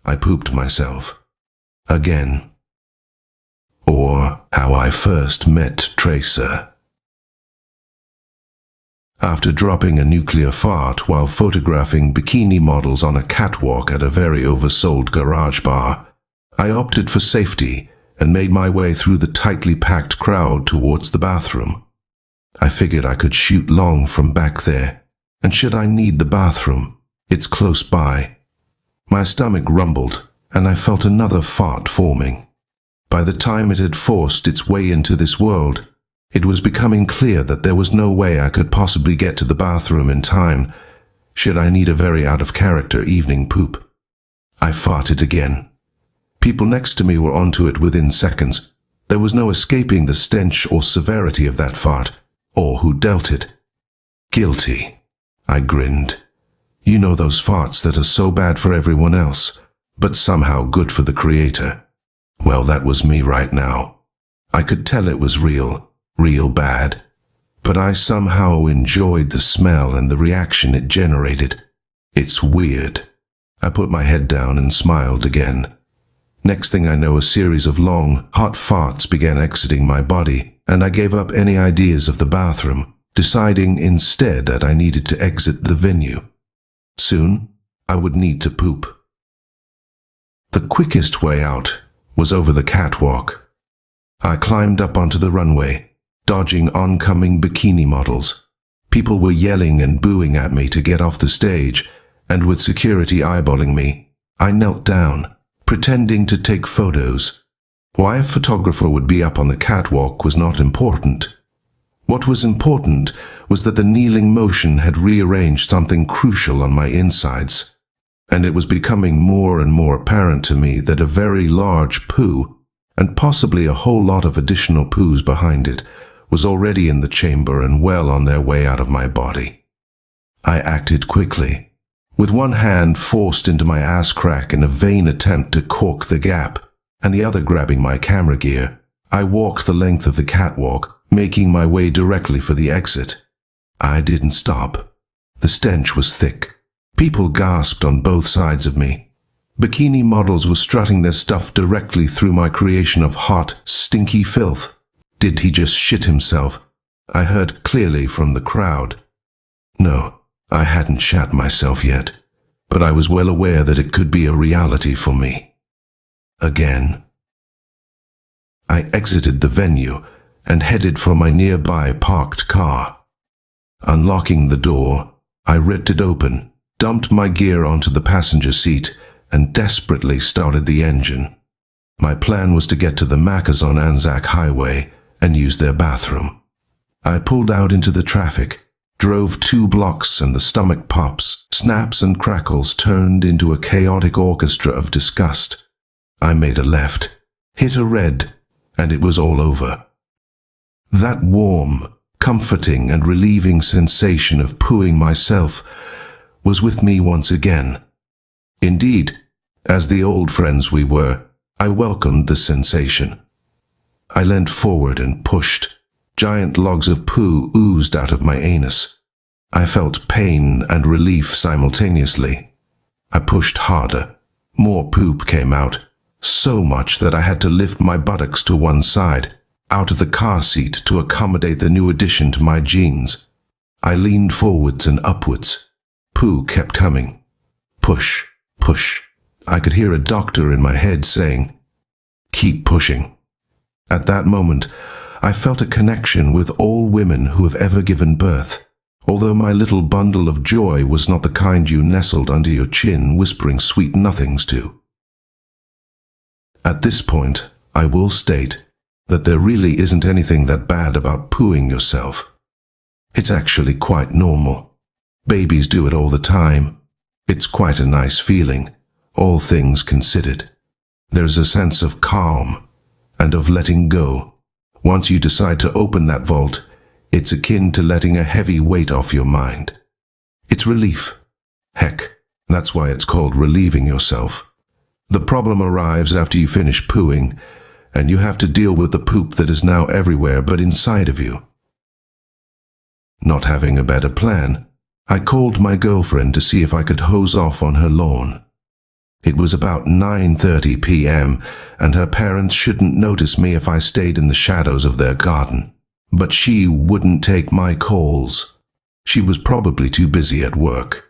I pooped myself. Again. Or how I first met TRACER. After dropping a nuclear fart while photographing bikini models on a catwalk at a very oversold garage bar, I opted for safety and made my way through the tightly packed crowd towards the bathroom. I figured I could shoot long from back there, and should I need the bathroom, it's close by. My stomach rumbled, and I felt another fart forming. By the time it had forced its way into this world, it was becoming clear that there was no way I could possibly get to the bathroom in time, should I need a very out-of-character evening poop. I farted again. People next to me were onto it within seconds. There was no escaping the stench or severity of that fart, or who dealt it. Guilty. I grinned. You know those farts that are so bad for everyone else, but somehow good for the creator. Well, that was me right now. I could tell it was real bad. But I somehow enjoyed the smell and the reaction it generated. It's weird. I put my head down and smiled again. Next thing I know, a series of long, hot farts began exiting my body, and I gave up any ideas of the bathroom, deciding instead that I needed to exit the venue. Soon, I would need to poop. The quickest way out was over the catwalk. I climbed up onto the runway, dodging oncoming bikini models. People were yelling and booing at me to get off the stage, and with security eyeballing me, I knelt down, pretending to take photos. Why a photographer would be up on the catwalk was not important. What was important was that the kneeling motion had rearranged something crucial on my insides, and it was becoming more and more apparent to me that a very large poo, and possibly a whole lot of additional poos behind it, was already in the chamber and well on their way out of my body. I acted quickly, with one hand forced into my ass crack in a vain attempt to cork the gap, and the other grabbing my camera gear. I walked the length of the catwalk, making my way directly for the exit. I didn't stop. The stench was thick. People gasped on both sides of me. Bikini models were strutting their stuff directly through my creation of hot, stinky filth. Did he just shit himself? I heard clearly from the crowd. No, I hadn't shat myself yet, but I was well aware that it could be a reality for me. Again. I exited the venue and headed for my nearby parked car. Unlocking the door, I ripped it open, dumped my gear onto the passenger seat, and desperately started the engine. My plan was to get to the Macca's on Anzac Highway and use their bathroom. I pulled out into the traffic, drove 2 blocks, and the stomach pops, snaps, and crackles turned into a chaotic orchestra of disgust. I made a left, hit a red, and it was all over. That warm, comforting, and relieving sensation of pooing myself was with me once again. Indeed, as the old friends we were, I welcomed the sensation. I leant forward and pushed. Giant logs of poo oozed out of my anus. I felt pain and relief simultaneously. I pushed harder. More poop came out, so much that I had to lift my buttocks to one side, out of the car seat to accommodate the new addition to my jeans. I leaned forwards and upwards. Poo kept coming. Push, push. I could hear a doctor in my head saying, "Keep pushing." At that moment, I felt a connection with all women who have ever given birth, although my little bundle of joy was not the kind you nestled under your chin whispering sweet nothings to. At this point, I will state that there really isn't anything that bad about pooing yourself. It's actually quite normal. Babies do it all the time. It's quite a nice feeling, all things considered. There's a sense of calm and of letting go. Once you decide to open that vault, it's akin to letting a heavy weight off your mind. It's relief. Heck, that's why it's called relieving yourself. The problem arrives after you finish pooing, and you have to deal with the poop that is now everywhere but inside of you. Not having a better plan, I called my girlfriend to see if I could hose off on her lawn. It was about 9:30 p.m., and her parents shouldn't notice me if I stayed in the shadows of their garden. But she wouldn't take my calls. She was probably too busy at work.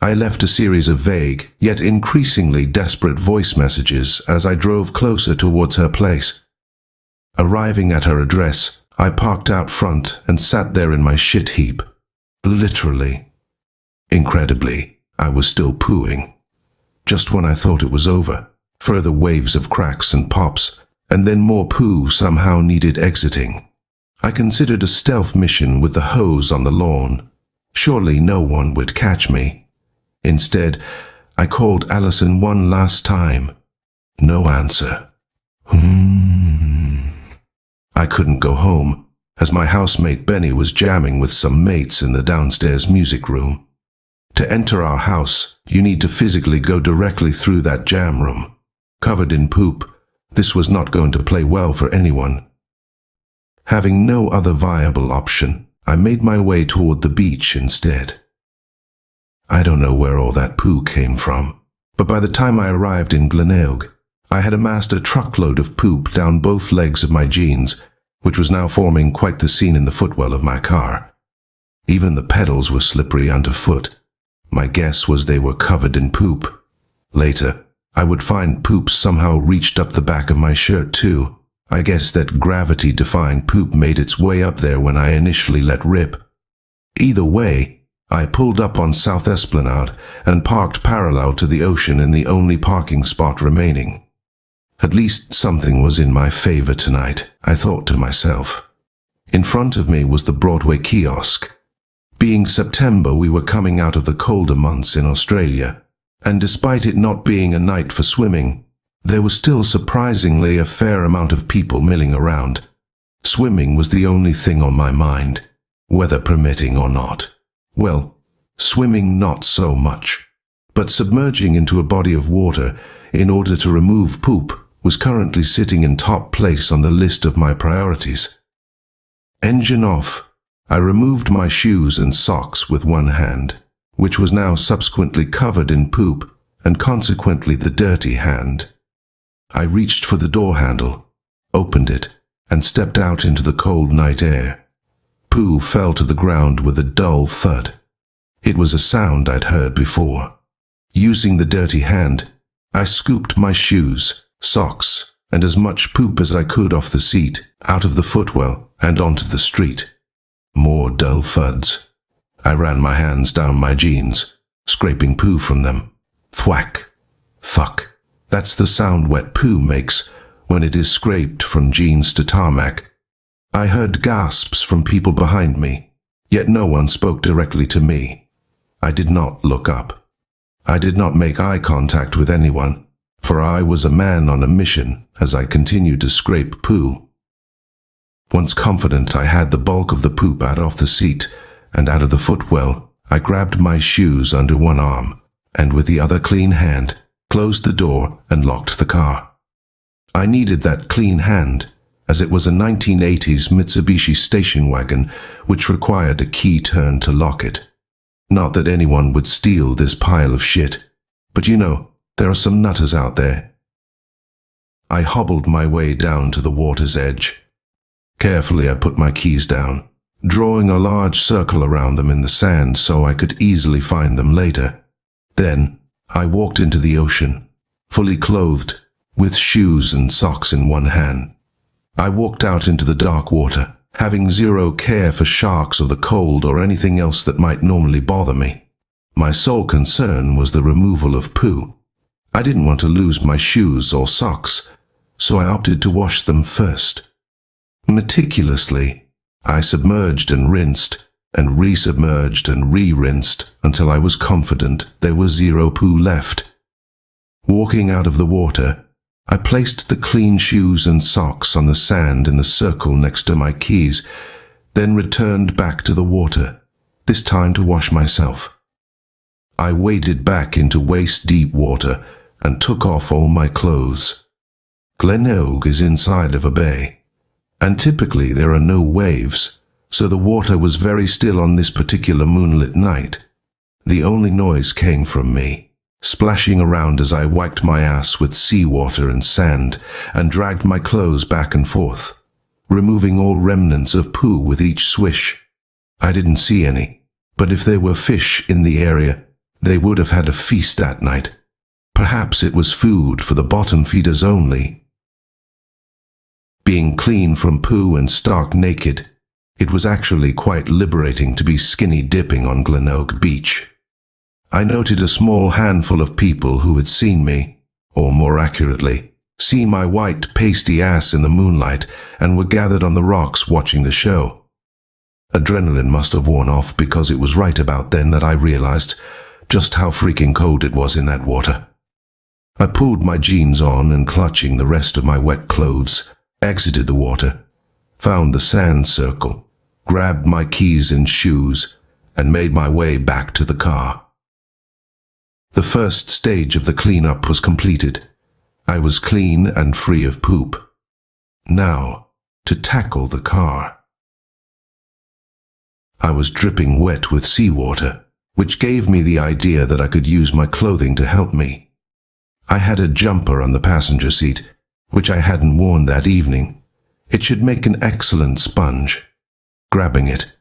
I left a series of vague, yet increasingly desperate voice messages as I drove closer towards her place. Arriving at her address, I parked out front and sat there in my shit heap. Literally. Incredibly, I was still pooing. Just when I thought it was over, further waves of cracks and pops, and then more poo somehow needed exiting. I considered a stealth mission with the hose on the lawn. Surely no one would catch me. Instead, I called Allison one last time. No answer. I couldn't go home, as my housemate Benny was jamming with some mates in the downstairs music room. To enter our house, you need to physically go directly through that jam room. Covered in poop, this was not going to play well for anyone. Having no other viable option, I made my way toward the beach instead. I don't know where all that poo came from, but by the time I arrived in Gleneog, I had amassed a truckload of poop down both legs of my jeans, which was now forming quite the scene in the footwell of my car. Even the pedals were slippery underfoot. My guess was they were covered in poop. Later, I would find poop somehow reached up the back of my shirt too. I guess that gravity-defying poop made its way up there when I initially let rip. Either way, I pulled up on South Esplanade and parked parallel to the ocean in the only parking spot remaining. At least something was in my favor tonight, I thought to myself. In front of me was the Broadway kiosk. Being September, we were coming out of the colder months in Australia, and despite it not being a night for swimming, there was still surprisingly a fair amount of people milling around. Swimming was the only thing on my mind, weather permitting or not. Well, swimming not so much, but submerging into a body of water in order to remove poop was currently sitting in top place on the list of my priorities. Engine off, I removed my shoes and socks with one hand, which was now subsequently covered in poop and consequently the dirty hand. I reached for the door handle, opened it, and stepped out into the cold night air. Poo fell to the ground with a dull thud. It was a sound I'd heard before. Using the dirty hand, I scooped my shoes, socks, and as much poop as I could off the seat, out of the footwell, and onto the street. More dull thuds. I ran my hands down my jeans, scraping poo from them. Thwack. Fuck. That's the sound wet poo makes when it is scraped from jeans to tarmac. I heard gasps from people behind me, yet no one spoke directly to me. I did not look up. I did not make eye contact with anyone, for I was a man on a mission as I continued to scrape poo. Once confident I had the bulk of the poop out of the seat and out of the footwell, I grabbed my shoes under one arm, and with the other clean hand, closed the door and locked the car. I needed that clean hand, as it was a 1980s Mitsubishi station wagon which required a key turn to lock it. Not that anyone would steal this pile of shit, but you know, there are some nutters out there. I hobbled my way down to the water's edge. Carefully I put my keys down, drawing a large circle around them in the sand so I could easily find them later. Then I walked into the ocean, fully clothed, with shoes and socks in one hand. I walked out into the dark water, having zero care for sharks or the cold or anything else that might normally bother me. My sole concern was the removal of poo. I didn't want to lose my shoes or socks, so I opted to wash them first. Meticulously, I submerged and rinsed, and resubmerged and re-rinsed until I was confident there was zero poo left. Walking out of the water, I placed the clean shoes and socks on the sand in the circle next to my keys, then returned back to the water, this time to wash myself. I waded back into waist-deep water and took off all my clothes. Gleneog is inside of a bay, and typically there are no waves, so the water was very still on this particular moonlit night. The only noise came from me, splashing around as I wiped my ass with seawater and sand and dragged my clothes back and forth, removing all remnants of poo with each swish. I didn't see any, but if there were fish in the area, they would have had a feast that night. Perhaps it was food for the bottom feeders only. Being clean from poo and stark naked, it was actually quite liberating to be skinny dipping on Glenoak Beach. I noted a small handful of people who had seen me, or more accurately, seen my white pasty ass in the moonlight and were gathered on the rocks watching the show. Adrenaline must have worn off because it was right about then that I realized just how freaking cold it was in that water. I pulled my jeans on and, clutching the rest of my wet clothes, exited the water, found the sand circle, grabbed my keys and shoes, and made my way back to the car. The first stage of the cleanup was completed. I was clean and free of poop. Now, to tackle the car. I was dripping wet with seawater, which gave me the idea that I could use my clothing to help me. I had a jumper on the passenger seat, which I hadn't worn that evening. It should make an excellent sponge. Grabbing it,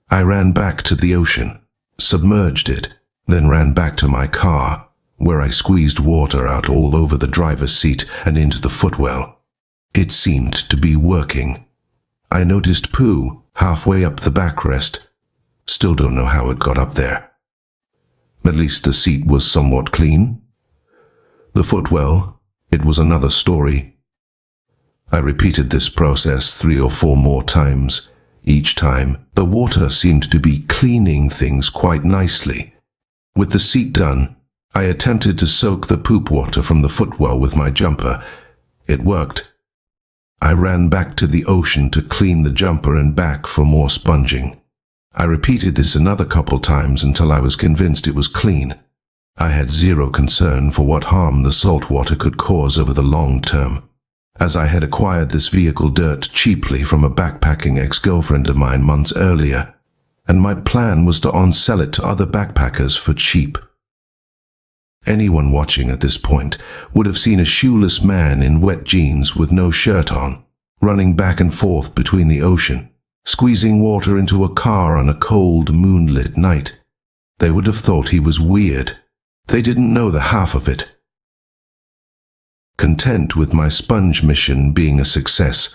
I ran back to the ocean, submerged it, then ran back to my car, where I squeezed water out all over the driver's seat and into the footwell. It seemed to be working. I noticed poo halfway up the backrest. Still don't know how it got up there. At least the seat was somewhat clean. The footwell, it was another story. I repeated this process 3 or 4 more times. Each time, the water seemed to be cleaning things quite nicely. With the seat done, I attempted to soak the poop water from the footwell with my jumper. It worked. I ran back to the ocean to clean the jumper and back for more sponging. I repeated this another couple times until I was convinced it was clean. I had zero concern for what harm the salt water could cause over the long term, as I had acquired this vehicle dirt cheaply from a backpacking ex-girlfriend of mine months earlier, and my plan was to on-sell it to other backpackers for cheap. Anyone watching at this point would have seen a shoeless man in wet jeans with no shirt on, running back and forth between the ocean, squeezing water into a car on a cold, moonlit night. They would have thought he was weird. They didn't know the half of it. Content with my sponge mission being a success,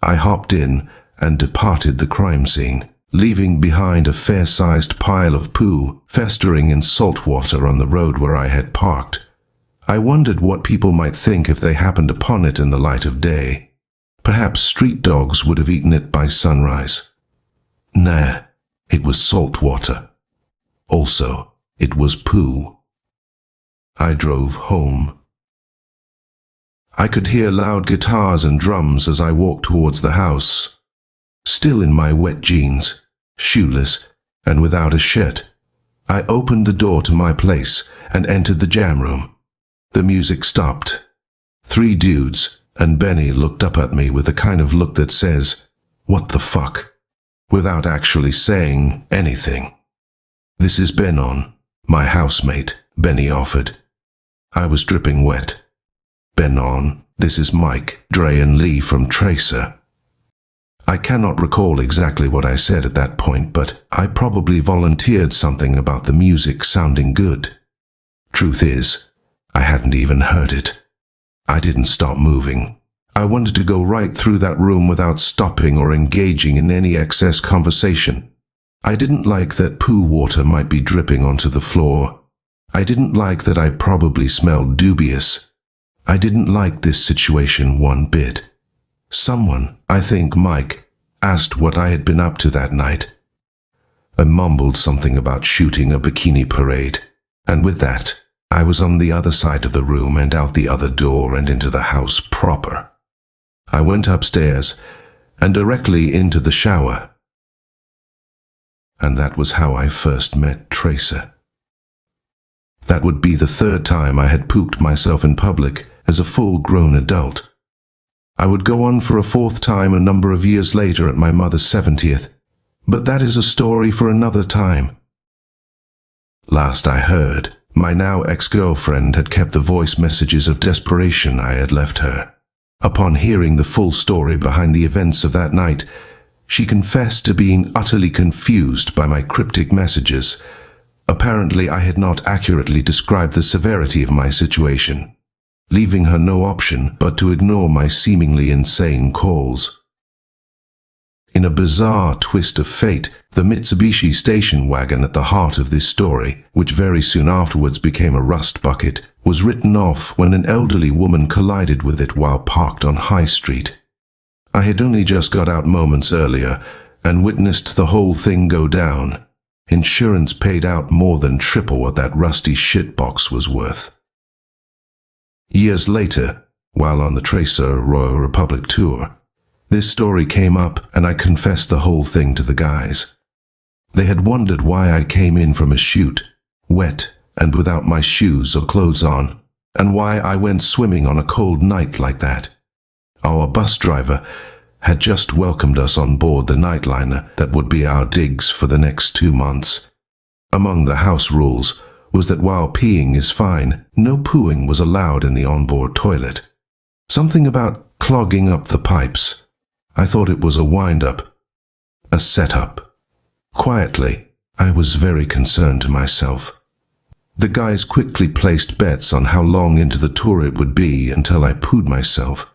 I hopped in and departed the crime scene, leaving behind a fair-sized pile of poo festering in salt water on the road where I had parked. I wondered what people might think if they happened upon it in the light of day. Perhaps street dogs would have eaten it by sunrise. Nah, it was salt water. Also, it was poo. I drove home. I could hear loud guitars and drums as I walked towards the house. Still in my wet jeans, shoeless, and without a shirt, I opened the door to my place and entered the jam room. The music stopped. 3 dudes and Benny looked up at me with the kind of look that says, "What the fuck?" without actually saying anything. "This is Benon, my housemate," Benny offered. I was dripping wet. "Benon, this is Mike, Dre and Lee from TRACER." I cannot recall exactly what I said at that point, but I probably volunteered something about the music sounding good. Truth is, I hadn't even heard it. I didn't stop moving. I wanted to go right through that room without stopping or engaging in any excess conversation. I didn't like that poo water might be dripping onto the floor. I didn't like that I probably smelled dubious. I didn't like this situation one bit. Someone, I think Mike, asked what I had been up to that night. I mumbled something about shooting a bikini parade, and with that, I was on the other side of the room and out the other door and into the house proper. I went upstairs and directly into the shower. And that was how I first met TRACER. That would be the 3rd time I had pooped myself in public as a full-grown adult. I would go on for a 4th time a number of years later at my mother's 70th, but that is a story for another time. Last I heard, My now ex-girlfriend had kept the voice messages of desperation I had left her. Upon hearing the full story behind the events of that night, she confessed to being utterly confused by my cryptic messages. Apparently, I had not accurately described the severity of my situation, leaving her no option but to ignore my seemingly insane calls. In a bizarre twist of fate, the Mitsubishi station wagon at the heart of this story, which very soon afterwards became a rust bucket, was written off when an elderly woman collided with it while parked on High Street. I had only just got out moments earlier and witnessed the whole thing go down. Insurance paid out more than triple what that rusty shitbox was worth. Years later, while on the TRACER Royal Republic tour, this story came up and I confessed the whole thing to the guys. They had wondered why I came in from a shoot, wet and without my shoes or clothes on, and why I went swimming on a cold night like that. Our bus driver had just welcomed us on board the nightliner that would be our digs for the next 2 months. Among the house rules was that while peeing is fine, no pooing was allowed in the onboard toilet. Something about clogging up the pipes. I thought it was a wind-up, a setup. Quietly, I was very concerned to myself. The guys quickly placed bets on how long into the tour it would be until I pooed myself.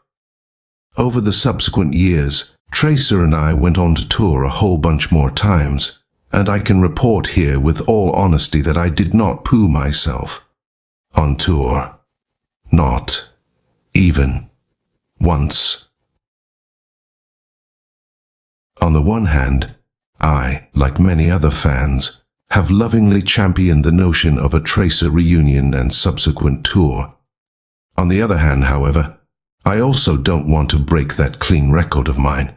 Over the subsequent years, TRACER and I went on to tour a whole bunch more times, and I can report here with all honesty that I did not poo myself on tour. Not even once. On the one hand, I, like many other fans, have lovingly championed the notion of a TRACER reunion and subsequent tour. On the other hand, however, I also don't want to break that clean record of mine.